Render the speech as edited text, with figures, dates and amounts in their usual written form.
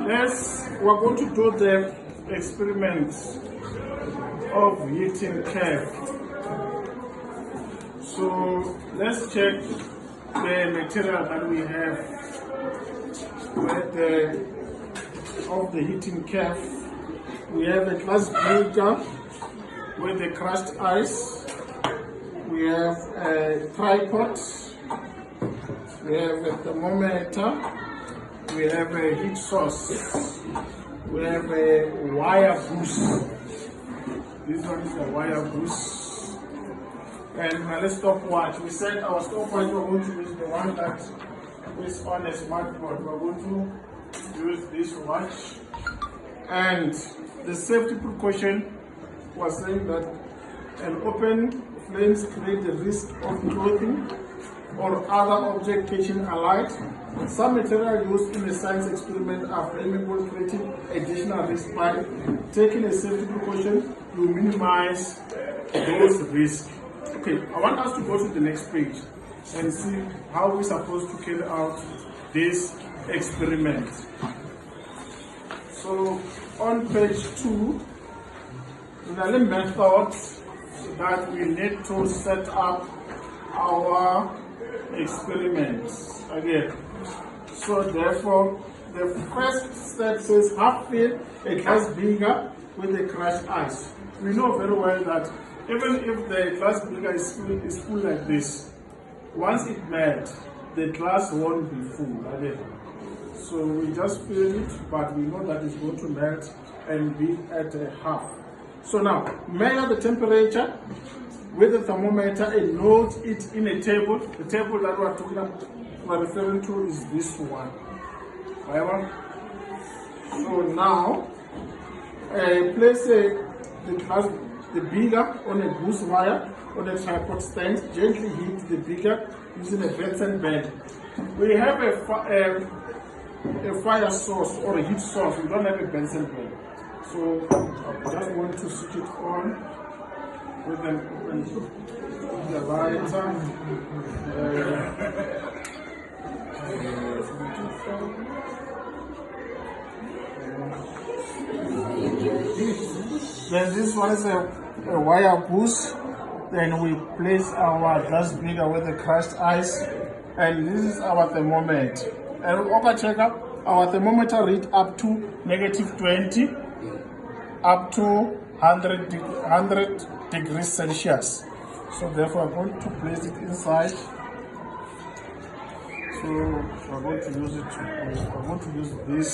We're going to do the experiment of heating curve. So let's check the material that we have of the heating curve. We have a glass beaker with the crushed ice. We have a tripod. We have a thermometer. We have a heat source. We have a wire goose. This one is a wire goose. And let's stopwatch. We said our stopwatch, we're going to use the one that is on a smartboard. We're going to use this watch. And the safety precaution was saying that an open flames create the risk of clothing or other object catching alight. Some material used in the science experiment are flammable, creating additional risk. By taking a safety precaution, you minimize those risks. Okay, I want us to go to the next page and see how we're supposed to carry out this experiment. So on page 2, there are the methods that we need to set up our experiments again. So therefore, the first step says half fill a glass beaker with the crushed ice. We know very well that even if the glass beaker is full like this, once it melts, the glass won't be full again. So we just fill it, but we know that it's going to melt and be at a half. So now, measure the temperature with the thermometer and note it in a table. The table that we're referring to is this one. However, so now, place the beaker on a goose wire on a tripod stand. Gently heat the beaker using a Bunsen bed. We have a fire source or a heat source. We don't have a Bunsen bed. So I just want to switch it on with the lighter. Then this one is a wire goose. Then we place our glass beaker with the crushed ice, and this is our thermometer. And over check up, our thermometer read up to -20, up to 100 degrees Celsius. So therefore, I'm going to place it inside. So we're going to use this.